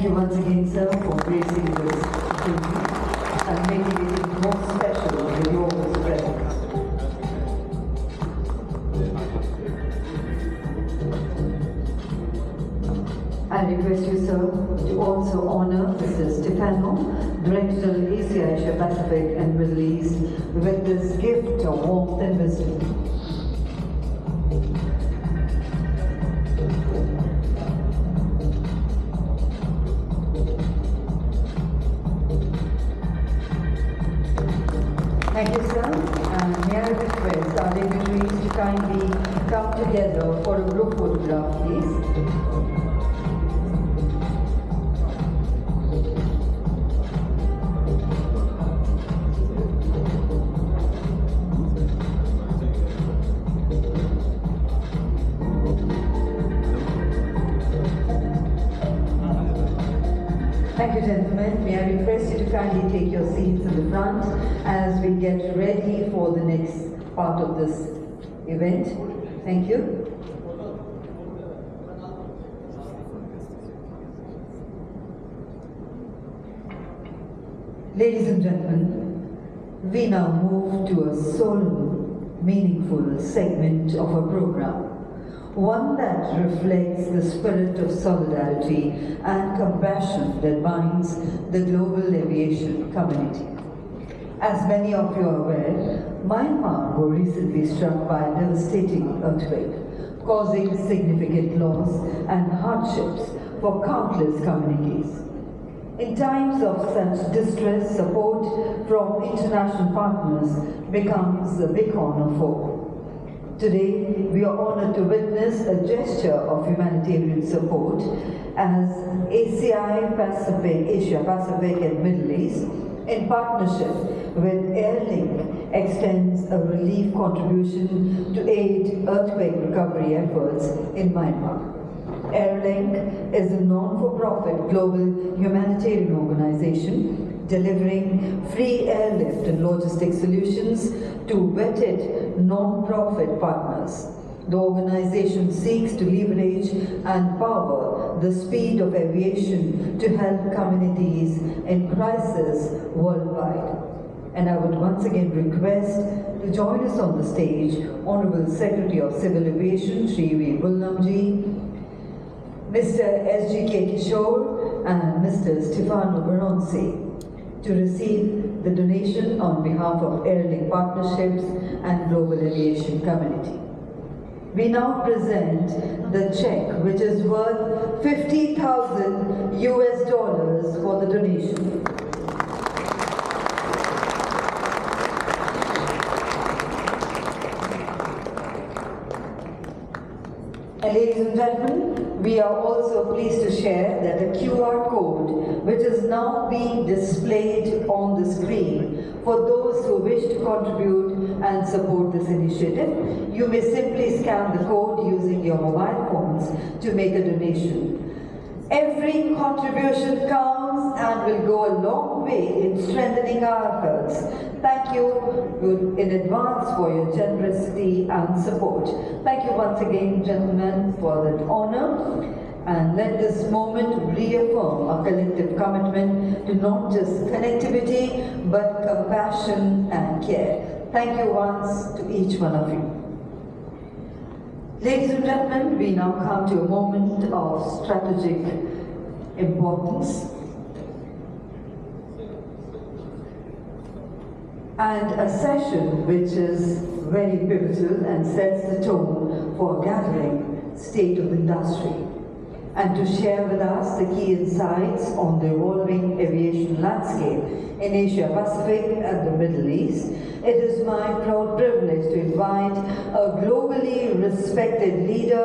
Thank you once again, sir, for gracing this duty and making it more special with your presence. I request you, sir, to also honor Mr. Stefano, Director of ACI Asia Pacific and Middle East, with this gift of warmth and wisdom. Thank you, sir. And may I request our dignitaries to kindly come together for a group photograph, please. Thank you, gentlemen. May I request you to kindly take your seats in the front as we get ready for the next part of this event. Thank you. Ladies and gentlemen, we now move to a solemn, meaningful segment of our program. One that reflects the spirit of solidarity and compassion that binds the global aviation community. As many of you are aware, Myanmar was recently struck by a devastating earthquake, causing significant loss and hardships for countless communities. In times of such distress, support from international partners becomes a beacon of hope. Today, we are honored to witness a gesture of humanitarian support as ACI Pacific, Asia Pacific and Middle East, in partnership with Airlink, extends a relief contribution to aid earthquake recovery efforts in Myanmar. Airlink is a non-for-profit global humanitarian organization delivering free airlift and logistic solutions to vetted non-profit partners. The organization seeks to leverage and power the speed of aviation to help communities in crisis worldwide. And I would once again request to join us on the stage Honorable Secretary of Civil Aviation, Shri V. Bullamji, Mr. S.G.K. Kishore and Mr. Stefano Baronci, to receive the donation on behalf of Airlink Partnerships and Global Aviation Community. We now present the check, which is worth $50,000 for the donation. And ladies and gentlemen, we are also pleased to share that a QR code, which is now being displayed on the screen for those who wish to contribute and support this initiative. You may simply scan the code using your mobile phones to make a donation. Every contribution counts and will go a long way in strengthening our efforts. Thank you in advance for your generosity and support. Thank you once again, gentlemen, for that honor. And let this moment reaffirm our collective commitment to not just connectivity, but compassion and care. Thank you once to each one of you. Ladies and gentlemen, we now come to a moment of strategic importance and a session which is very pivotal and sets the tone for a gathering state of industry. And to share with us the key insights on the evolving aviation landscape in Asia Pacific and the Middle East, it is my proud privilege to invite a globally respected leader,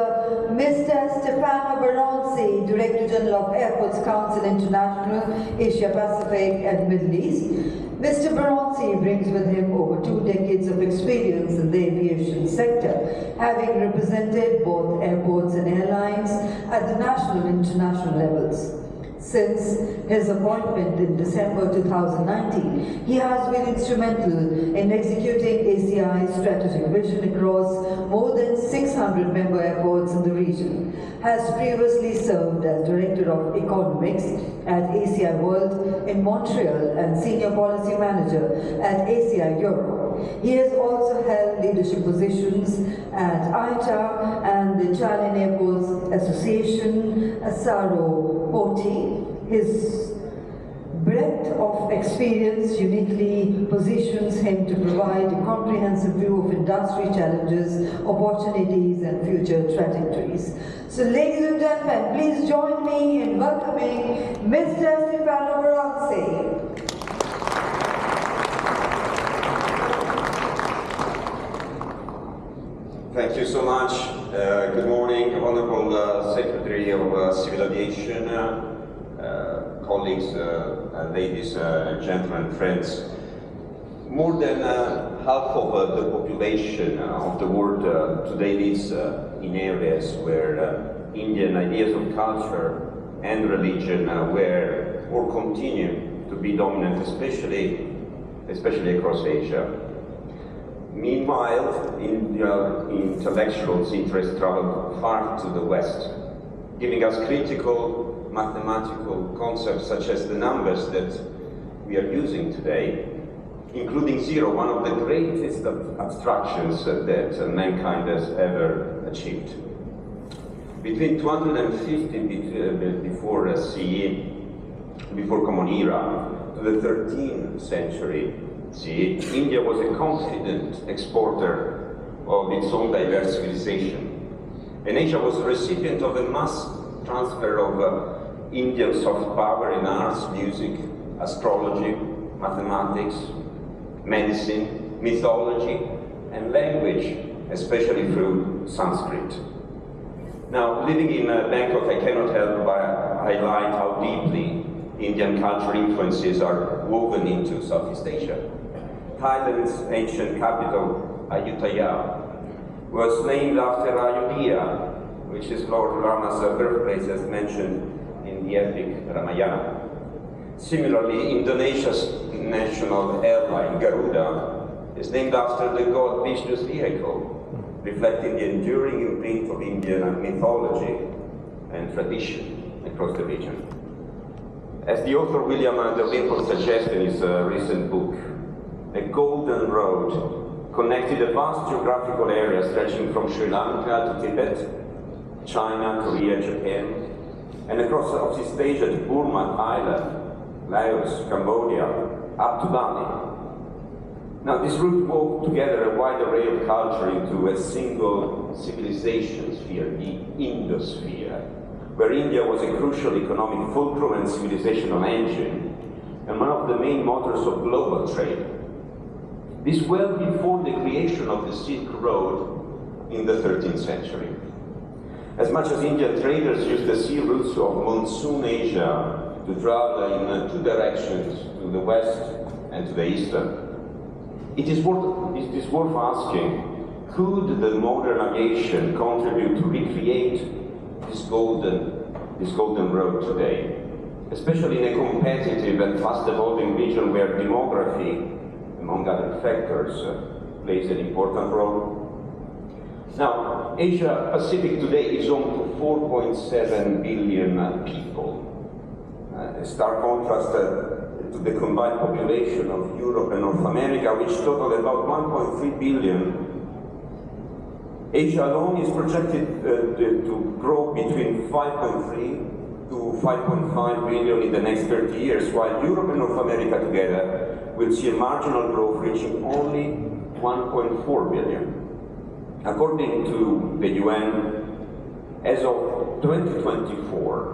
Mr. Stefano Baronci, Director General of Airports Council International, Asia Pacific and Middle East. Mr. Baronci brings with him over 2 decades of experience in the aviation sector, having represented both airports and airlines at the national and international levels. Since his appointment in December 2019, he has been instrumental in executing ACI's strategic vision across more than 600 member airports in the region, has previously served as Director of Economics at ACI World in Montreal and Senior Policy Manager at ACI Europe. He has also held leadership positions at ITA and the Italian Airports Association, Saro Porti. His breadth of experience uniquely positions him to provide a comprehensive view of industry challenges, opportunities, and future trajectories. So, ladies and gentlemen, please join me in welcoming Mr. Stefano Baronci. Thank you so much. Good morning, Honorable Secretary of Civil Aviation, colleagues, ladies and gentlemen, friends. More than half of the population of the world today lives in areas where Indian ideas of culture and religion were or continue to be dominant, especially across Asia. Meanwhile, Indian intellectuals' interests traveled far to the West, giving us critical mathematical concepts such as the numbers that we are using today, including zero, one of the greatest abstractions that mankind has ever achieved. Between 250 before CE, before Common Era, to the 13th century CE, India was a confident exporter of its own diverse civilization. And Asia was a recipient of a mass transfer of Indian soft power in arts, music, astrology, mathematics, medicine, mythology, and language, especially through Sanskrit. Now, living in Bangkok, I cannot help but highlight how deeply Indian cultural influences are woven into Southeast Asia. Thailand's ancient capital, Ayutthaya, was named after Ayodhya, which is Lord Rama's birthplace, as mentioned in the epic Ramayana. Similarly, Indonesia's national airline, Garuda, is named after the god Vishnu's vehicle, reflecting the enduring imprint of Indian mythology and tradition across the region. As the author William Dalrymple suggests in his recent book, a golden road connected a vast geographical area stretching from Sri Lanka to Tibet, China, Korea, Japan, and across Southeast Asia to Burma, Thailand, Laos, Cambodia, up to Bali. Now, this route wove together a wide array of culture into a single civilization sphere, the Indosphere, where India was a crucial economic fulcrum and civilizational engine, and one of the main motors of global trade. This well before the creation of the Silk Road in the 13th century. As much as Indian traders used the sea routes of monsoon Asia to travel in two directions, to the west and to the east, it is worth asking, could the modern aviation contribute to recreate this golden road today, especially in a competitive and fast-evolving region where demography, among other factors, plays an important role? Now, Asia Pacific today is home to 4.7 billion people. A stark contrast to the combined population of Europe and North America, which total about 1.3 billion. Asia alone is projected to grow between 5.3 to 5.5 billion in the next 30 years, while Europe and North America together will see a marginal growth reaching only 1.4 billion. According to the UN, as of 2024,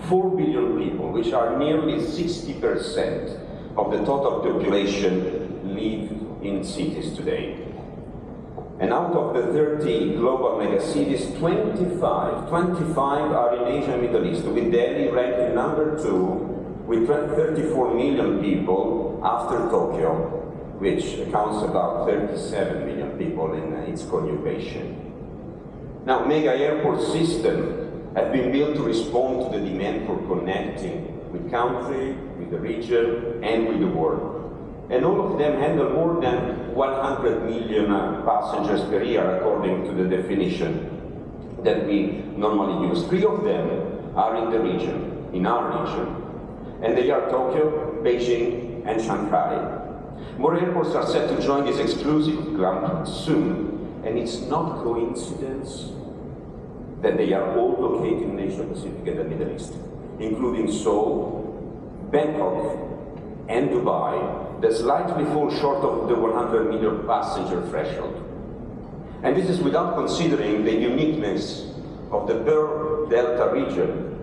4 billion people, which are nearly 60% of the total population, live in cities today. And out of the 30 global megacities, 25 are in Asia and Middle East, with Delhi ranking number 2 with 34 million people after Tokyo, which accounts about 37 million people in its conurbation. Now, mega airport systems have been built to respond to the demand for connecting with country, with the region, and with the world. And all of them handle more than 100 million passengers per year, according to the definition that we normally use. 3 of them are in the region, in our region, and they are Tokyo, Beijing, and Shanghai. More airports are set to join this exclusive club soon, and it's not coincidence that they are all located in Asia Pacific and the Middle East, including Seoul, Bangkok, and Dubai, that slightly fall short of the 100 million passenger threshold. And this is without considering the uniqueness of the Pearl Delta region,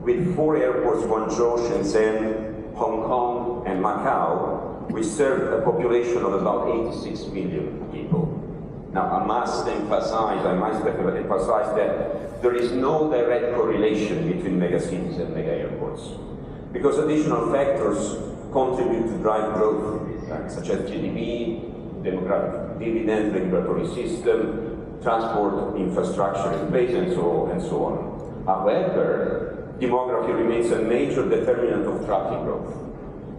with 4 airports, Guangzhou, Shenzhen, Hong Kong, and Macau, which serve a population of about 86 million people. Now, I must emphasize that there is no direct correlation between megacities and mega airports, because additional factors contribute to drive growth, such as GDP, demographic dividend, regulatory system, transport infrastructure in place, and so on. However, demography remains a major determinant of traffic growth.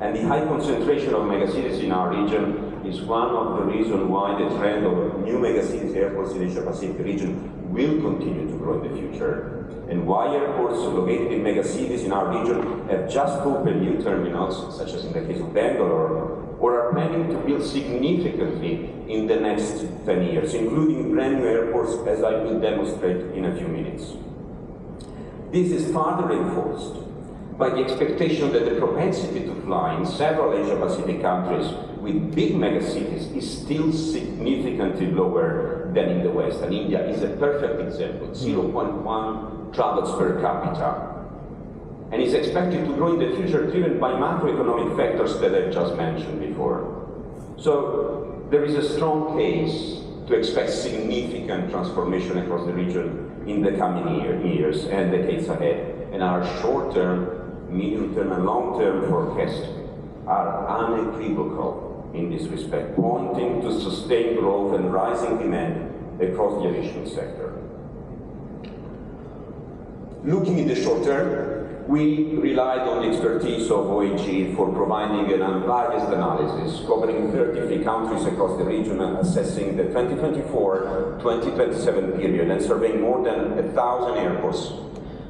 And the high concentration of megacities in our region is one of the reasons why the trend of new megacities airports in the Asia-Pacific region will continue to grow in the future, and why airports located in megacities in our region have just opened new terminals, such as in the case of Bangalore, or are planning to build significantly in the next 10 years, including brand new airports, as I will demonstrate in a few minutes. This is further reinforced by the expectation that the propensity to fly in several Asia-Pacific countries with big megacities is still significantly lower than in the West, and India is a perfect example, 0.1 travels per capita, and is expected to grow in the future driven by macroeconomic factors that I've just mentioned before. So there is a strong case to expect significant transformation across the region in the coming years and decades ahead, and our short-term, medium-term, and long-term forecasts are unequivocal in this respect, pointing to sustained growth and rising demand across the aviation sector. Looking in the short term, we relied on the expertise of OAG for providing an unbiased analysis covering 33 countries across the region and assessing the 2024-2027 period and surveying more than 1,000 airports.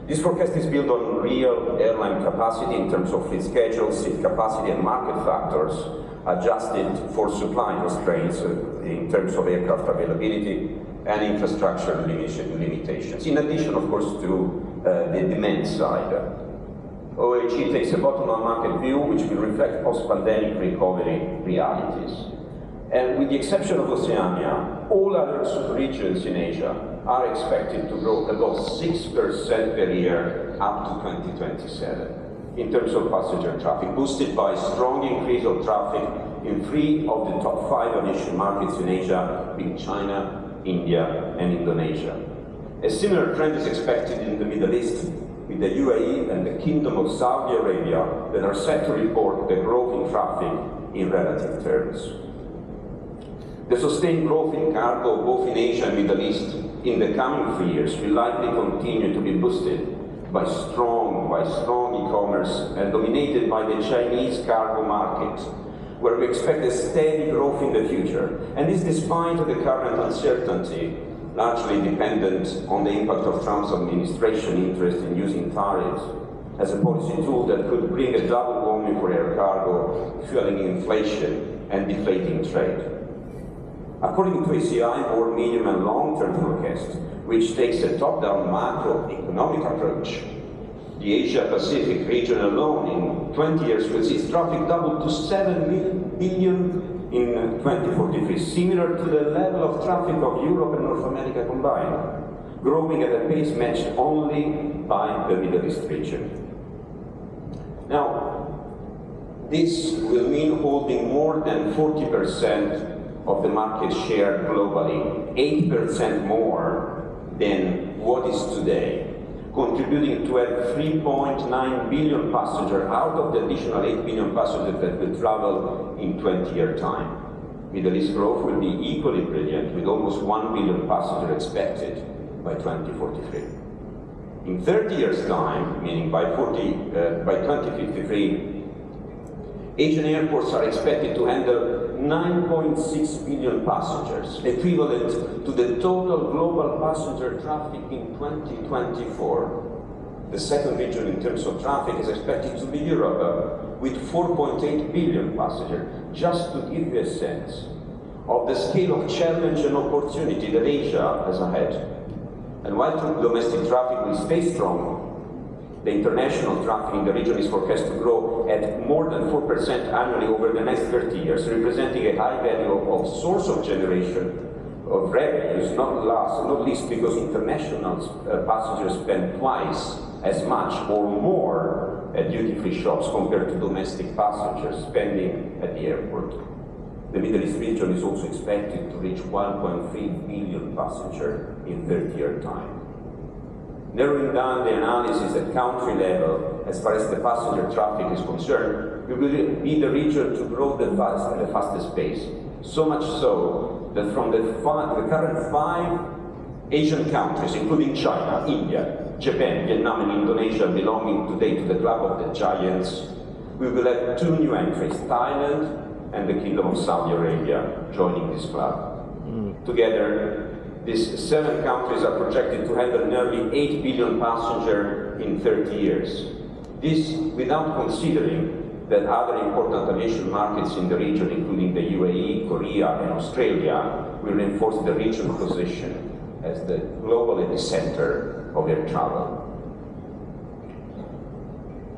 This forecast is built on real airline capacity in terms of fleet schedule, seat capacity, and market factors, adjusted for supply constraints in terms of aircraft availability and infrastructure limitations, in addition, of course, to the demand side. OAG takes a bottom-up market view which will reflect post-pandemic recovery realities. And with the exception of Oceania, all other regions in Asia are expected to grow about 6% per year up to 2027 in terms of passenger traffic, boosted by strong increase of traffic in 3 of the top 5 aviation markets in Asia, being China, India, and Indonesia. A similar trend is expected in the Middle East, with the UAE and the Kingdom of Saudi Arabia that are set to report the growth in traffic in relative terms. The sustained growth in cargo, both in Asia and Middle East, in the coming 3 years will likely continue to be boosted by strong e-commerce and dominated by the Chinese cargo market, where we expect a steady growth in the future. And this despite the current uncertainty, largely dependent on the impact of Trump's administration interest in using tariffs as a policy tool that could bring a double whammy for air cargo, fueling inflation and deflating trade. According to ACI, more medium and long-term forecast, which takes a top-down macroeconomic approach, the Asia-Pacific region alone in 20 years will see its traffic double to 7 billion in 2043, similar to the level of traffic of Europe and North America combined, growing at a pace matched only by the Middle East region. Now, this will mean holding more than 40% of the market share globally, 8% more than what is today, contributing to a 3.9 billion passengers out of the additional 8 billion passengers that will travel in 20-year time. Middle East growth will be equally brilliant, with almost 1 billion passengers expected by 2043. In 30 years' time, meaning by 2053, Asian airports are expected to handle 9.6 billion passengers, equivalent to the total global passenger traffic in 2024. The second region in terms of traffic is expected to be Europe, with 4.8 billion passengers. Just to give you a sense of the scale of challenge and opportunity that Asia has ahead. And while domestic traffic will stay strong, the international traffic in the region is forecast to grow at more than 4% annually over the next 30 years, representing a high value of source of generation of revenues, not least because international passengers spend twice as much or more at duty-free shops compared to domestic passengers spending at the airport. The Middle East region is also expected to reach 1.3 billion passengers in 30-year time. Narrowing down the analysis at country level, as far as the passenger traffic is concerned, we will be the region to grow at the fastest pace. So much so that from the current 5 Asian countries, including China, India, Japan, Vietnam, and Indonesia, belonging today to the club of the giants, we will have 2 new entries, Thailand and the Kingdom of Saudi Arabia, joining this club. Together, these 7 countries are projected to handle nearly 8 billion passengers in 30 years. This without considering that other important aviation markets in the region, including the UAE, Korea, and Australia, will reinforce the region's position as the global epicenter of air travel.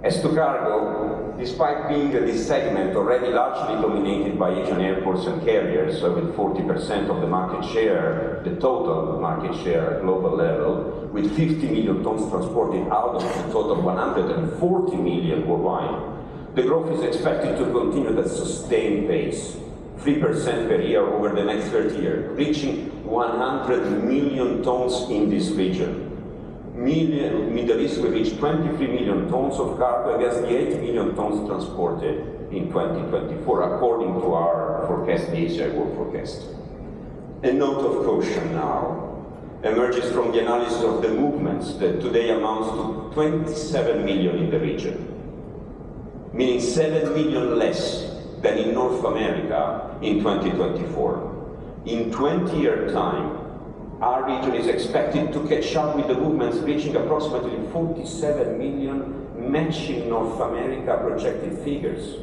As to cargo, despite being this segment already largely dominated by Asian airports and carriers, so with 40% of the market share, the total market share at global level, with 50 million tons transported out of the total 140 million worldwide, the growth is expected to continue at a sustained pace, 3% per year over the next 30 years, reaching 100 million tons in this region. Middle East will reach 23 million tons of cargo against the 8 million tons transported in 2024, according to our forecast, the ACI World Forecast. A note of caution now emerges from the analysis of the movements that today amounts to 27 million in the region, meaning 7 million less than in North America in 2024. In 20-year time, our region is expected to catch up with the movements, reaching approximately 47 million, matching North America projected figures.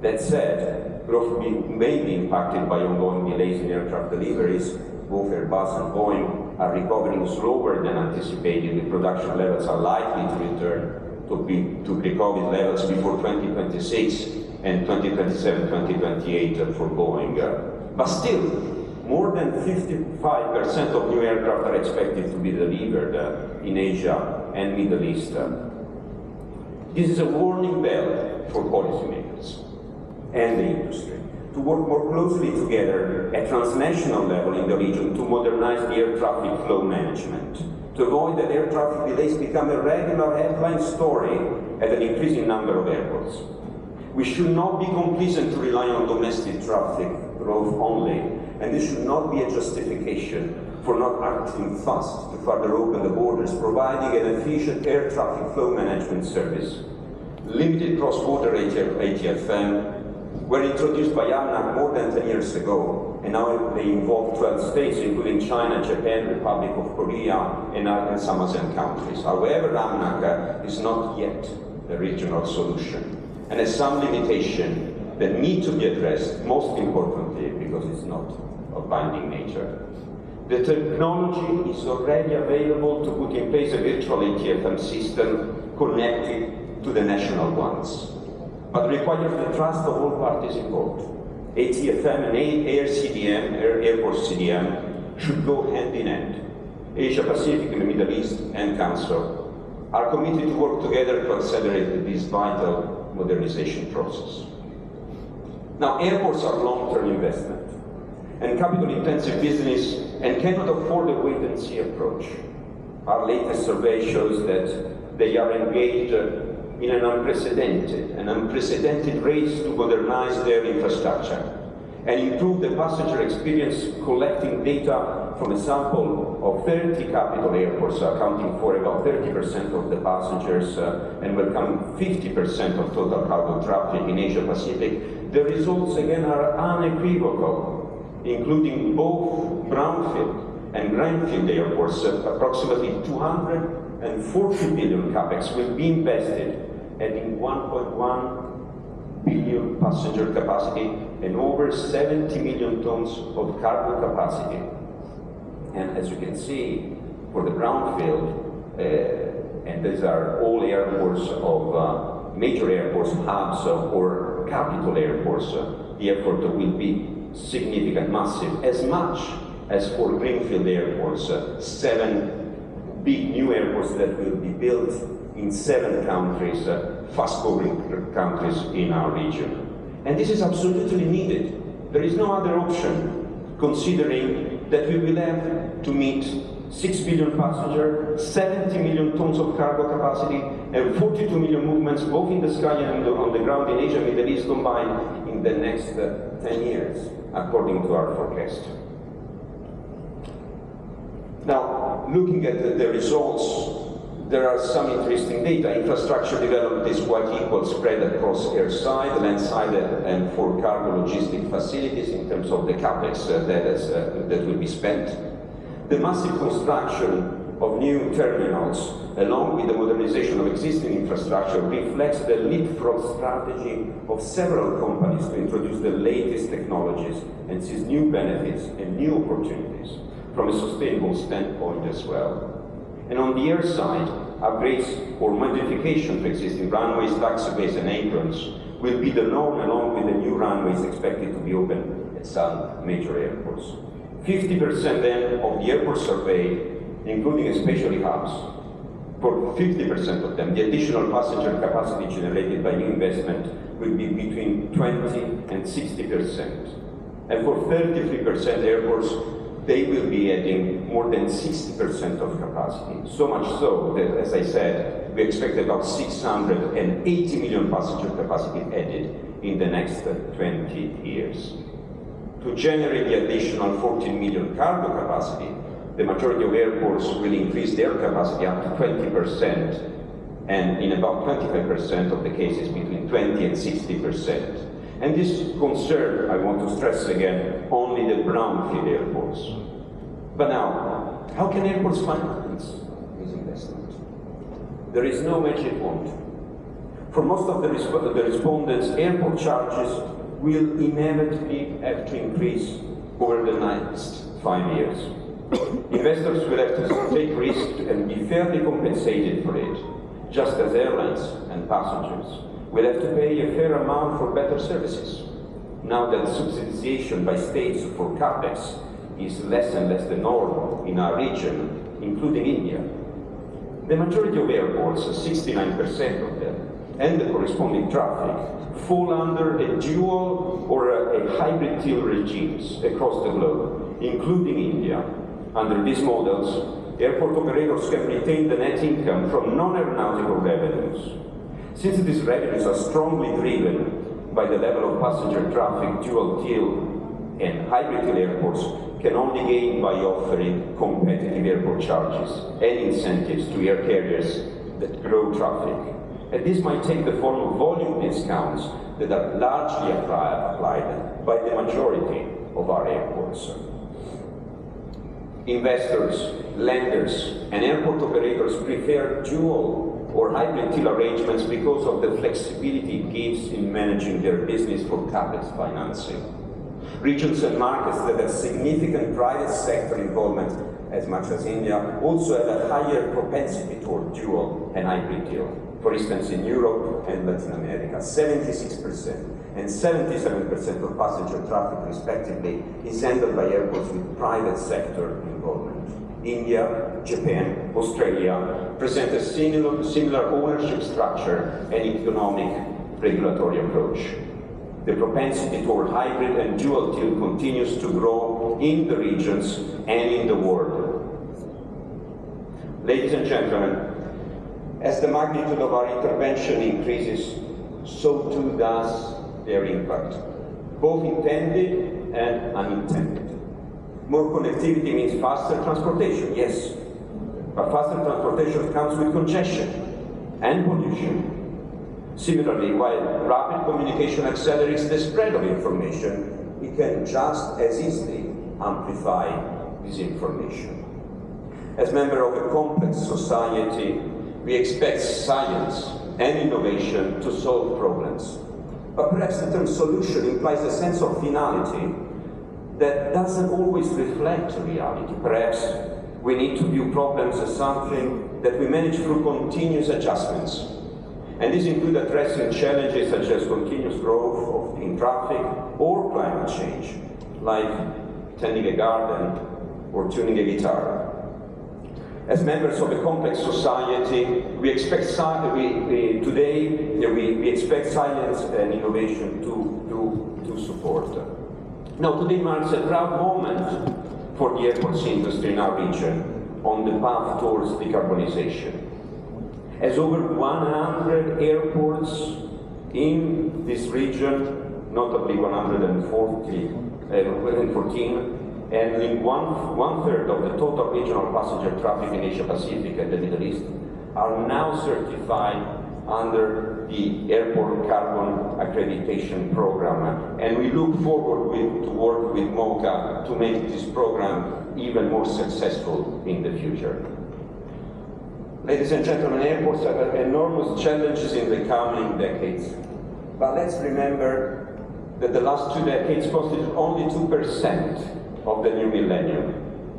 That said, growth may be impacted by ongoing delays in aircraft deliveries. Both Airbus and Boeing are recovering slower than anticipated, with production levels are likely to return to pre-COVID levels before 2026 and 2027-2028 for Boeing. But still, more than 55% of new aircraft are expected to be delivered in Asia and Middle East. This is a warning bell for policymakers and the industry to work more closely together at transnational level in the region to modernize the air traffic flow management, to avoid that air traffic delays become a regular headline story at an increasing number of airports. We should not be complacent to rely on domestic traffic growth only, and this should not be a justification for not acting fast to further open the borders, providing an efficient air traffic flow management service. Limited cross-border ATFM were introduced by ANAC more than 10 years ago, and now they involve 12 states, including China, Japan, Republic of Korea, and some ASEAN countries. However, ANAC is not yet a regional solution, and has some limitations that need to be addressed, most importantly, because it's not of binding nature. The technology is already available to put in place a virtual ATFM system connected to the national ones, but requires the trust of all parties involved. ATFM and Air CDM, Airport CDM, should go hand in hand. Asia Pacific and the Middle East and Council are committed to work together to accelerate this vital modernization process. Now, airports are long-term investment and capital-intensive business and cannot afford a wait-and-see approach. Our latest survey shows that they are engaged in an unprecedented race to modernize their infrastructure and improve the passenger experience, collecting data from a sample of 30 capital airports, accounting for about 30% of the passengers and welcoming 50% of total cargo traffic in Asia Pacific, the results again are unequivocal, including both brownfield and greenfield airports. Approximately 240 billion capex will be invested, adding 1.1 billion passenger capacity and over 70 million tons of cargo capacity. And as you can see, for the brownfield, and these are all airports of major airports, hubs or capital airports, the effort will be significant, massive, as much as for greenfield airports, 7 big new airports that will be built in 7 countries, fast-growing countries in our region. And this is absolutely needed. There is no other option, considering that we will have to meet 6 billion passengers, 70 million tons of cargo capacity, and 42 million movements both in the sky and on the ground in Asia and Middle East combined in the next 10 years, according to our forecast. Now, looking at the results, there are some interesting data. Infrastructure development is quite equal spread across airside, landside, and for cargo logistic facilities in terms of the capex that will be spent. The massive construction of new terminals, along with the modernization of existing infrastructure, reflects the leapfrog strategy of several companies to introduce the latest technologies and seize new benefits and new opportunities from a sustainable standpoint as well. And on the air side, upgrades or modification to existing runways, taxiways, and aprons will be the norm, along with the new runways expected to be open at some major airports. 50% then of the airport survey, including especially hubs, for 50% of them, the additional passenger capacity generated by new investment will be between 20 and 60%. And for 33% airports, they will be adding more than 60% of capacity. So much so that, as I said, we expect about 680 million passenger capacity added in the next 20 years. To generate the additional 14 million cargo capacity, the majority of airports will increase their capacity up to 20%, and in about 25% of the cases between 20 and 60%. And this concern, I want to stress again, only the brownfield airports. But now, how can airports finance this investment? There is no magic wand. For most of the respondents, airport charges will inevitably have to increase over the next 5 years. Investors will have to take risks and be fairly compensated for it, just as airlines and passengers will have to pay a fair amount for better services, now that subsidization by states for capex is less and less the norm in our region, including India. The majority of airports, 69% of them, and the corresponding traffic, fall under a dual or a hybrid till regimes across the globe, including India. Under these models, airport operators can retain the net income from non-aeronautical revenues. Since these revenues are strongly driven by the level of passenger traffic, dual till and hybrid till airports can only gain by offering competitive airport charges and incentives to air carriers that grow traffic. And this might take the form of volume discounts that are largely applied by the majority of our airports. Investors, lenders, and airport operators prefer dual or hybrid till arrangements because of the flexibility it gives in managing their business for capex financing. Regions and markets that have significant private sector involvement, as much as India, also have a higher propensity toward dual and hybrid till. For instance, in Europe and Latin America, 76% and 77% of passenger traffic, respectively, is handled by airports with private sector involvement. India, Japan, Australia present a similar ownership structure and economic regulatory approach. The propensity toward hybrid and dual till continues to grow in the regions and in the world. Ladies and gentlemen, as the magnitude of our intervention increases, so too does their impact, both intended and unintended. More connectivity means faster transportation, yes. But faster transportation comes with congestion and pollution. Similarly, while rapid communication accelerates the spread of information, it can just as easily amplify disinformation. As members of a complex society, we expect science and innovation to solve problems. But perhaps the term solution implies a sense of finality that doesn't always reflect reality. Perhaps we need to view problems as something that we manage through continuous adjustments. And these include addressing challenges such as continuous growth in traffic or climate change, like tending a garden or tuning a guitar. As members of a complex society, we expect we expect science and innovation to support. Now, today marks a proud moment for the airports industry in our region on the path towards decarbonization. As over 100 airports in this region, notably 114, handling one-third of the total regional passenger traffic in Asia Pacific and the Middle East, are now certified under the Airport Carbon Accreditation Program. And we look forward to work with MOCA to make this program even more successful in the future. Ladies and gentlemen, airports have enormous challenges in the coming decades. But let's remember that the last 2 decades constitute only 2% of the new millennium.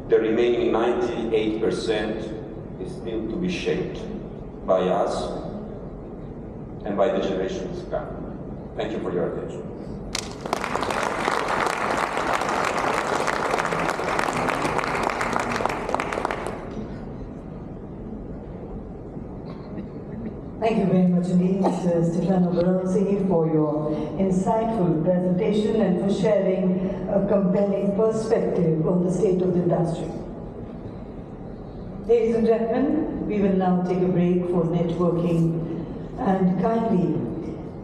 The remaining 98% is still to be shaped by us and by the generations to come. Thank you for your attention. Thank you very much indeed, Mr. Stefano Baronci, for your insightful presentation and for sharing a compelling perspective on the state of the industry. Ladies and gentlemen, we will now take a break for networking, and kindly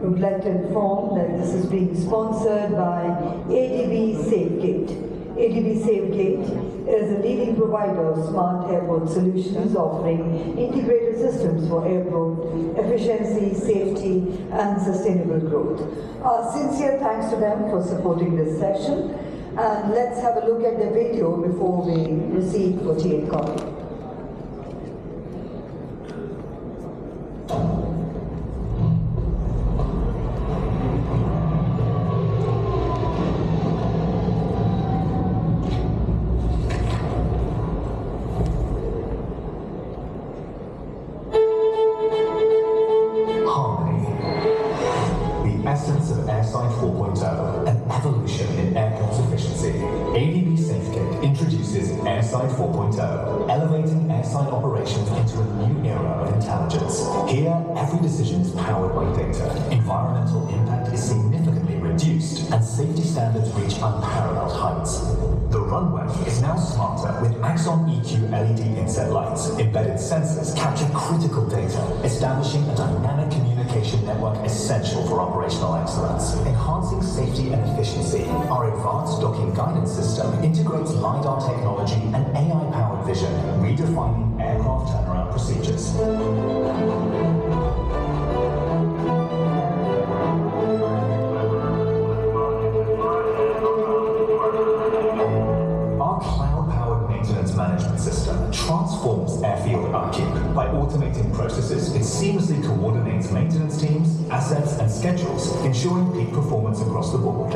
we would like to inform that this is being sponsored by ADB SafeGate. ADB SafeGate is a leading provider of smart airport solutions offering integrated systems for airport efficiency, safety, and sustainable growth. Our sincere thanks to them for supporting this session. And let's have a look at the video before we proceed for tea and coffee. Elevating airside operations into a new era of intelligence. Here, every decision is powered by data. Environmental impact is significantly reduced, and safety standards reach unparalleled heights. The runway is now smarter with Axon EQ LED inset lights. Embedded sensors capture critical data, establishing a dynamic communication network essential for operational excellence. Enhancing safety and efficiency, our advanced docking guidance system integrates LiDAR technology and AI-powered vision, redefining aircraft turnaround procedures. Our cloud-powered maintenance management system transforms airfield upkeep. By automating processes, it seamlessly coordinates maintenance teams, assets, and schedules, ensuring peak performance across the board.